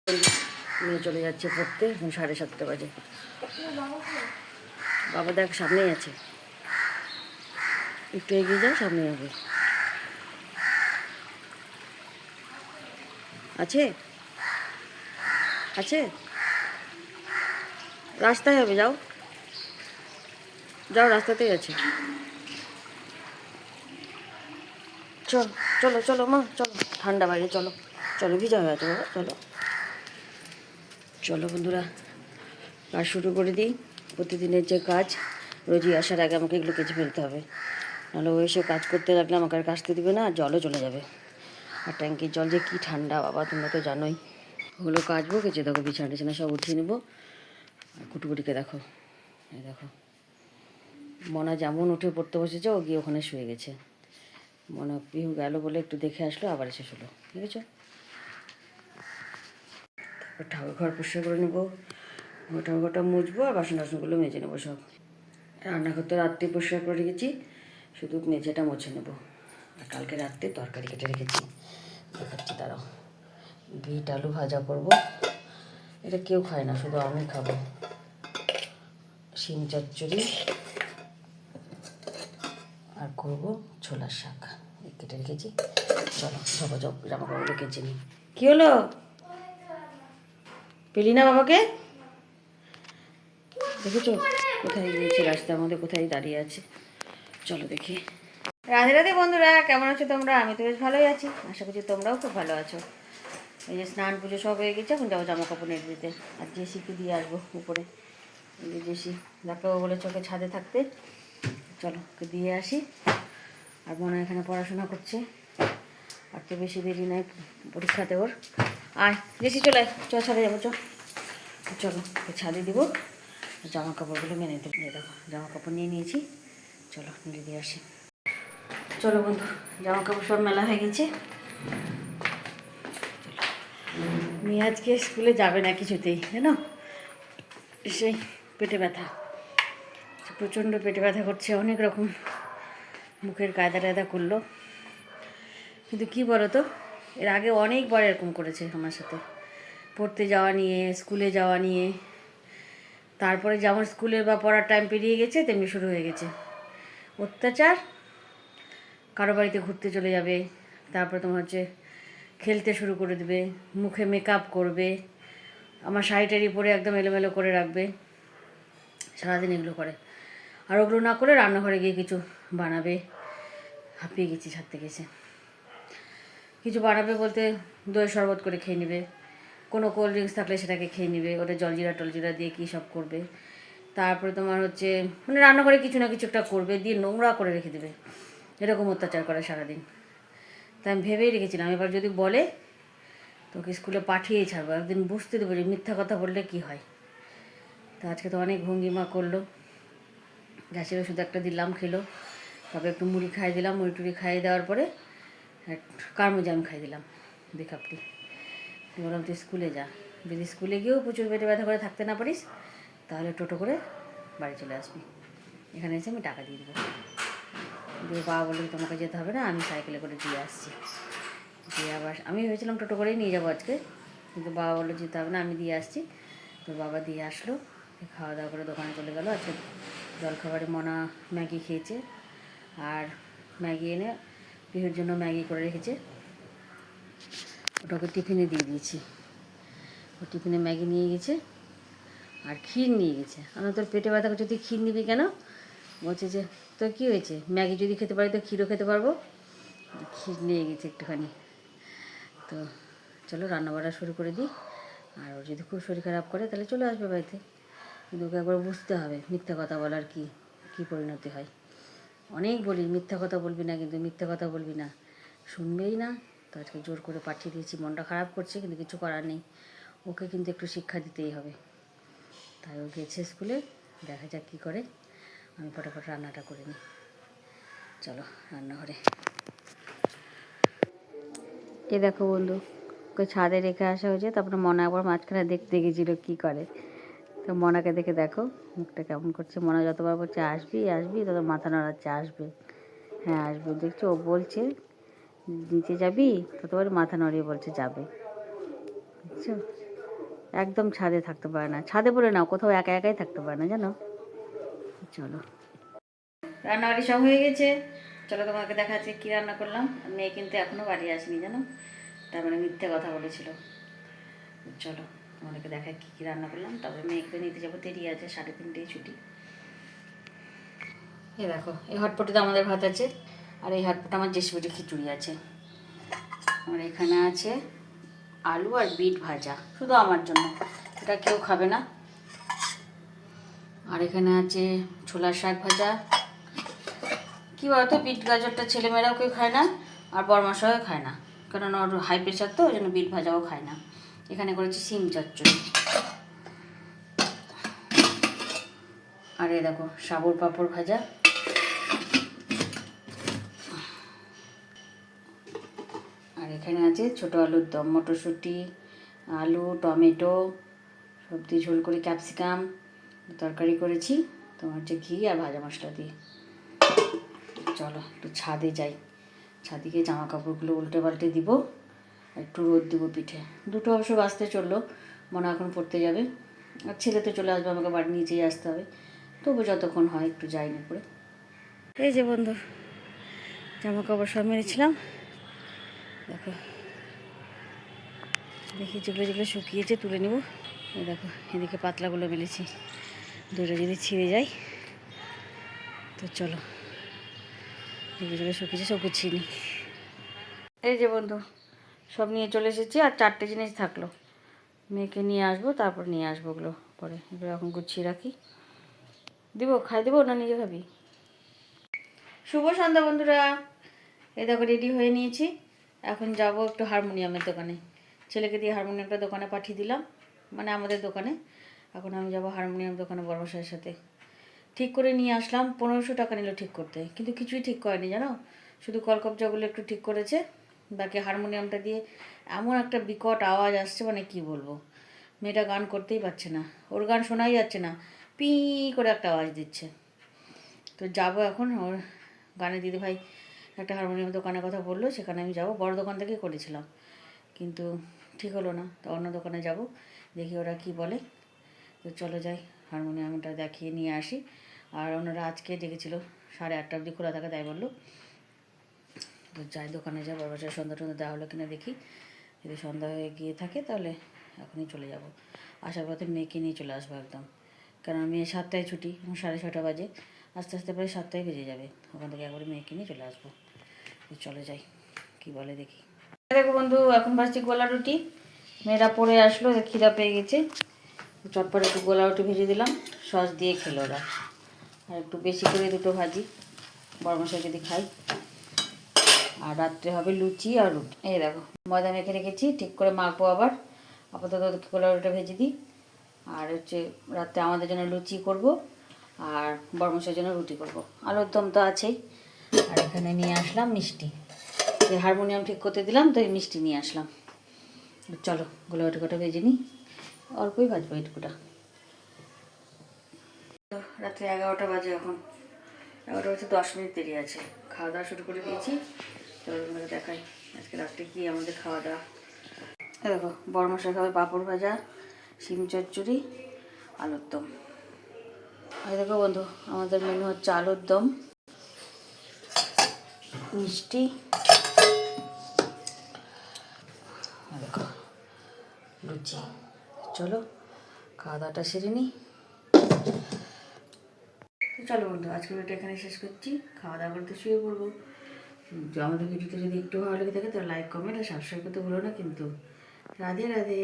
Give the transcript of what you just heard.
নিয়ে চলে যাচ্ছে পড়তে। এখন 7:30 বাজে। বাবা দেখ সামনেই আছে, একটু এগিয়ে যা, সামনে হবে। আছে আছে রাস্তায় হবে, যাও যাও, রাস্তাতেই আছে। চল চলো চলো মা, চলো, ঠান্ডা বাইরে, চলো চলো, ভিজা হয়ে আছে বাবা, চলো চলো বন্ধুরা, কাজ শুরু করে দিই। প্রতিদিনের যে কাজ, রোজই আসার আগে আমাকে এগুলো কেচে ফেলতে হবে, নাহলে ও এসে কাজ করতে লাগলে আমাকে আর কাচতে দেবে না, আর জলও চলে যাবে। আর ট্যাঙ্কির জল যে কী ঠান্ডা বাবা, তোমরা তো জানোই। ওগুলো কাচবো, কেচে দেখো, বিছানা টিছানা সব উঠিয়ে নেবো। আর কুটুকুটিকে দেখো, এই দেখো, মনা যেমন উঠে পড়তে বসেছে, ও গিয়ে ওখানে শুয়ে গেছে। মনে পিহু গেল বলে একটু দেখে আসলো, আবার এসে শুলো, ঠিক আছে। তারপর ঠাকুর ঘর পরিষ্কার করে নেবো, ঠাকুরঘরটা মুছবো, আর বাসন টাসনগুলো মেজে নেবো সব। রান্নাঘর তো রাত্রে পরিষ্কার করে রেখেছি, শুধু মেঝেটা মুছে নেবো। আর কালকে রাত্রে তরকারি কেটে রেখেছি, দেখাচ্ছি দাঁড়াও। বিট আলু ভাজা করব, এটা কেউ খায় না, শুধু আমি খাবো। শিম চচ্চড়ি, আর করবো ছোলার শাক, কেটে রেখেছি। চলো ঝপাঝপ জামা কাপড়গুলো কেচে নিই। কী হলো, পেলি না বাবাকে? দেখেছো কোথায় গিয়েছে, রাস্তার মধ্যে কোথায় দাঁড়িয়ে আছে। চলো দেখি। রাধে রাধে বন্ধুরা, কেমন আছো তোমরা? আমি তো বেশ ভালোই আছি, আশা করছি তোমরাও খুব ভালো আছো। এই যে স্নান পুজো সব হয়ে গেছে, এখন যাবো জামা কাপড় নেড়ে দিতে, আর জেসিকে দিয়ে আসবো উপরে। এই যে জেসি ডাক্তারবাবু বলেছে ওকে ছাদে থাকতে, চলো ওকে দিয়ে আসি। আর মনে এখানে পড়াশোনা করছে, আর তো বেশি দেরি নাই পরীক্ষাতে ওর। আয় জেসি, চলে আয়, ছাদে যাবো, চলো ওকে ছাদে দেবো। জামা কাপড়গুলো মেনে দেবো, দেখো জামা কাপড় নিয়ে নিয়েছি, চলো নিয়ে দিয়ে আসি। চলো বন্ধু, জামা কাপড় সব মেলা হয়ে গেছে। মেয়ে আজকে স্কুলে যাবে না কিছুতেই, জানো, সেই পেটে ব্যথা, প্রচণ্ড পেটে ব্যথা করছে, অনেক রকম মুখের কায়দা টায়দা করলো। কিন্তু কী বলো তো, এর আগে অনেকবার এরকম করেছে আমার সাথে, পড়তে যাওয়া নিয়ে, স্কুলে যাওয়া নিয়ে। তারপরে যেমন স্কুলের বা পড়ার টাইম পেরিয়ে গেছে, তেমনি শুরু হয়ে গেছে অত্যাচার। কারো বাড়িতে ঘুরতে চলে যাবে, তারপরে তোমার হচ্ছে খেলতে শুরু করে দেবে, মুখে মেকআপ করবে, আমার শাড়ি টাড়ি পরে একদম এলোমেলো করে রাখবে, সারাদিন এগুলো করে। আর ওগুলো না করে রান্নাঘরে গিয়ে কিছু বানাবে। হাঁপিয়ে গেছি ছাড়তে গেছে। কিছু বানাবে বলতে দই শরবত করে খেয়ে নেবে, কোনো কোল্ড ড্রিঙ্কস থাকলে সেটাকে খেয়ে নেবে, ওটা জলজিরা টলজিরা দিয়ে কী সব করবে। তারপরে তোমার হচ্ছে মানে রান্নাঘরে কিছু না কিছু একটা করবে, দিয়ে নোংরা করে রেখে দেবে, এরকম অত্যাচার করে সারাদিন। তাই আমি ভেবেই রেখেছিলাম, এবার যদি বলে তোকে স্কুলে পাঠিয়েই ছাড়বো, একদিন বুঝতে দেবো যে মিথ্যা কথা বললে কি হয়। তা আজকে তো অনেক ভঙ্গিমা করলো, গ্যাসের ওষুধ একটা দিলাম, খেলো, তবে একটু মুড়ি খাইয়ে দিলাম, মুড়ি টুড়ি খাইয়ে দেওয়ার পরে কারমুজাম খাই দিলাম 2 কাপটি। বললাম তুই স্কুলে যা, যদি স্কুলে গিয়েও প্রচুর পেটে ব্যথা করে থাকতে না পারিস, তাহলে টোটো করে বাড়ি চলে আসবি, এখানে এসে আমি টাকা দিয়ে দেবো। দিয়ে বাবা বললো তোমাকে যেতে হবে না, আমি সাইকেলে করে দিয়ে আসছি। দিয়ে আবার আমি ভেবেছিলাম টোটো করেই নিয়ে যাবো আজকে, কিন্তু বাবা বললো যেতে হবে না, আমি দিয়ে আসছি। তো বাবা দিয়ে আসলো, খাওয়া দাওয়া করে দোকানে চলে গেলো। আজকে জলখাবারে মনা ম্যাগি খেয়েছে, আর ম্যাগি এনে পিহুর জন্য ম্যাগি করে রেখেছে, ওটাকে টিফিনে দিয়ে দিয়েছি। ও টিফিনে ম্যাগি নিয়ে গেছে, আর ক্ষীর নিয়ে গেছে। আমি তোর পেটে ব্যথা করছে, তুই ক্ষীর নিবি কেন? বলছে যে তোর কী হয়েছে, ম্যাগি যদি খেতে পারি তো ক্ষীরও খেতে পারবো। ক্ষীর নিয়ে গেছে একটুখানি। তো চলো রান্নাবাড়া শুরু করে দিই, আর ও যদি খুব শরীর খারাপ করে তাহলে চলে আসবে বাড়িতে। কিন্তু ওকে একবার বুঝতে হবে মিথ্যা কথা বলার কী কী পরিণতি হয়। অনেক বলি মিথ্যা কথা বলবি না, কিন্তু মিথ্যা কথা বলবি না, শুনবেই না। তো আজকে জোর করে পাঠিয়ে দিয়েছি, মনটা খারাপ করছে কিন্তু কিছু করার নেই, ওকে কিন্তু একটু শিক্ষা দিতেই হবে। তাই ও গেছে স্কুলে, দেখা যাক কী করে। আমি ফটাফট রান্নাটা করে নিই, চলো রান্নাঘরে। এ দেখো বন্ধু, ওকে ছাদে রেখে আসা হয়েছে, তারপরে মনা একবার মাঝখানে দেখতে গেছিলো কী করে। তো মনাকে দেখে দেখো মুখটা কেমন করছে, মনা যতবার বলছে আসবি আসবি, তত মাথা নাড়াচ্ছে আসবে, হ্যাঁ আসবে। দেখছো ও বলছে নিচে যাবি, ততবার মাথা নড়িয়ে বলছে যাবে, বুঝছো। একদম ছাদে থাকতে পারে না, ছাদে বলে না, কোথাও একা একাই থাকতে পারে না জানো। চলো, রান্নাবাড়ি সব হয়ে গেছে। চলো তোমাকে দেখাচ্ছি কী রান্না করলাম। মেয়ে কিন্তু এখনও বাড়ি আসেনি জানো, তার মানে মিথ্যে কথা বলেছিল। চলো তোমাদেরকে দেখায় কী কী রান্না করলাম, তারপরে মেয়েকে নিতে যাবো, দেরি আছে, 3:30 ছুটি। এই দেখো, এই হটপটিতে আমাদের ভাত আছে, আর এই হটপটে আমার জেসিবিটি খিচুড়ি আছে। আর এখানে আছে আলু আর বিট ভাজা, শুধু আমার জন্য, এটা কেউ খাবে না। আর এখানে আছে ছোলার শাক ভাজা। কী বলতো, বিট গাজরটা ছেলেমেয়েরাও কেউ খায় না, আর বড়মাসাও খায় না, কারণ ওর হাই প্রেশার, তো ওই জন্য বিট ভাজাও খায় না। এখানে করেছি সিম চচ্চড়ি। আর এই দেখো সাবুর পাঁপড় ভাজা। আর এখানে আছে ছোটো আলুর দম, মটরশুঁটি, আলু, টমেটো সব দিয়ে ঝোল করে, ক্যাপসিকাম তরকারি করেছি তোমার হচ্ছে ঘি আর ভাজা মশলা দিয়ে। চলো একটু ছাদে যাই, ছাদে গিয়ে জামা কাপড়গুলো উল্টে পাল্টে দিব, একটু রোদ দিব পিঠে। 2টো অবশ্য বাজতে চললো, মনে এখন পড়তে যাবে, আর ছেলে তো চলে আসবে, আমাকে বাড়ি নিচেই আসতে হবে, তবু যতক্ষণ হয় একটু যাইনি করে। এই যে বন্ধু, জামা কাপড় সব মেরেছিলাম, দেখো, দেখি যেগুলো যেগুলো শুকিয়েছে তুলে নেব। এই দেখো এদিকে পাতলাগুলো মেলেছি, দূরে যদি ছিঁড়ে যায় তো চলো, যেগুলো যেগুলো শুকিয়েছে সব গুছিয়ে নিই। এই যে বন্ধু, সব নিয়ে চলে এসেছি, আর 4টে জিনিস থাকলো, মেয়েকে নিয়ে আসবো, তারপর নিয়ে আসবো ওগুলো পরে। এগুলো এখন গুছিয়ে রাখি, দিব, খাই দেবো না নিজে খাবি। শুভ সন্ধ্যা বন্ধুরা, এই দেখো রেডি হয়ে নিয়েছি, এখন যাব একটু হারমোনিয়ামের দোকানে। ছেলেকে দিয়ে হারমোনিয়ামটা দোকানে পাঠিয়ে দিলাম, মানে আমাদের দোকানে। এখন আমি যাব হারমোনিয়াম দোকানে বড়মশাইয়ের সাথে। ঠিক করে নিয়ে আসলাম, 1500 টাকা নিল ঠিক করতে, কিন্তু কিছুই ঠিক করেনি জানো, শুধু কলকবজাগুলো একটু ঠিক করেছে, বাকি হারমোনিয়ামটা দিয়ে এমন একটা বিকট আওয়াজ আসছে, মানে কি বলবো, মেয়েটা গান করতেই পারছে না, ওর গান শোনাই যাচ্ছে না, পি করে একটা আওয়াজ দিচ্ছে। তো যাব এখন, ওর গানের দিদিভাই একটা হারমোনিয়াম দোকানের কথা বললো, সেখানে আমি যাব, বড় দোকান থেকেই করেছিলাম, কিন্তু ঠিক হলো না, তো অন্য দোকানে যাব, দেখি ওরা কি বলে। তো চলো যাই, হারমোনিয়ামটা দেখিয়ে নিয়ে আসি। আর ওনারা আজকে ডেকেছিল 8:30 অবধি খোলা থাকে, তাই বললো। তো যাই দোকানে, যাই, বড় বাজার সন্ধ্যা টন্ধ্যা দেওয়া হলো কিনা দেখি, যদি সন্ধ্যা হয়ে গিয়ে থাকে তাহলে এখনই চলে যাব। আসার পথে মেয়েকে নিয়ে চলে আসবো একদম, কারণ মেয়ে 7টায় ছুটি, 6:30 বাজে, আস্তে আস্তে প্রায় 7টায় বেজে যাবে, ওখান থেকে একবারে মেয়েকে নিয়ে চলে আসবো। তো চলে যাই, কি বলে দেখি। দেখো বন্ধু, এখন ভাজছি গোলা রুটি, মেয়েরা পড়ে আসলো, খিদা পেয়ে গেছে, চটপট একটু গোলা রুটি ভেজে দিলাম, সস দিয়ে খেলো ওরা। আর একটু বেশি করে 2টো ভাজি, বড়মশাই যদি খাই। আর রাত্রে হবে লুচি আর রুটি। এই দেখো ময়দা মেখে রেখেছি, ঠিক করে মাখবো আবার, আপাতত গোলা রুটিটা ভেজে দিই। আর হচ্ছে রাত্রে আমাদের জন্য লুচি করব, আর বড়মশাইয়ের জন্য রুটি করব। আলুর দম তো আছেই। আর এখানে নিয়ে আসলাম মিষ্টি, যে হারমোনিয়াম ঠিক করতে দিলাম, তো এই মিষ্টি নিয়ে আসলাম। চলো গোলা রুটি কটা ভেজে নিই, অল্পই ভাজবো এইটুকুটা। তো রাত্রে 11টা বাজে এখন, 11টা বাজে 10 মিনিট দেরি আছে, খাওয়া দাওয়া শুরু করে দিয়েছি। তো তোমাকে দেখাই আজকে রাত্রে কি আমাদের খাওয়া দাওয়া। দেখো বড়মশাই খাবে পাঁপড় ভাজা, শিম চচ্চড়ি, আলুর দম। আর দেখো বন্ধু, আমাদের মেনু হচ্ছে আলুর দম, মিষ্টি, দেখো লুচি। চলো খাওয়া দাওয়াটা সেরে নিই। চলো বন্ধু, আজকে ভিডিওটা এখানে শেষ করছি, খাওয়া দাওয়া করতে শুয়ে পড়বো। আমাদের ভিডিওতে যদি একটু ভালো লেগে থাকে, তাহলে লাইক, কমেন্ট আর সাবস্ক্রাইব করতে ভুলো না কিন্তু। রাধে রাধে।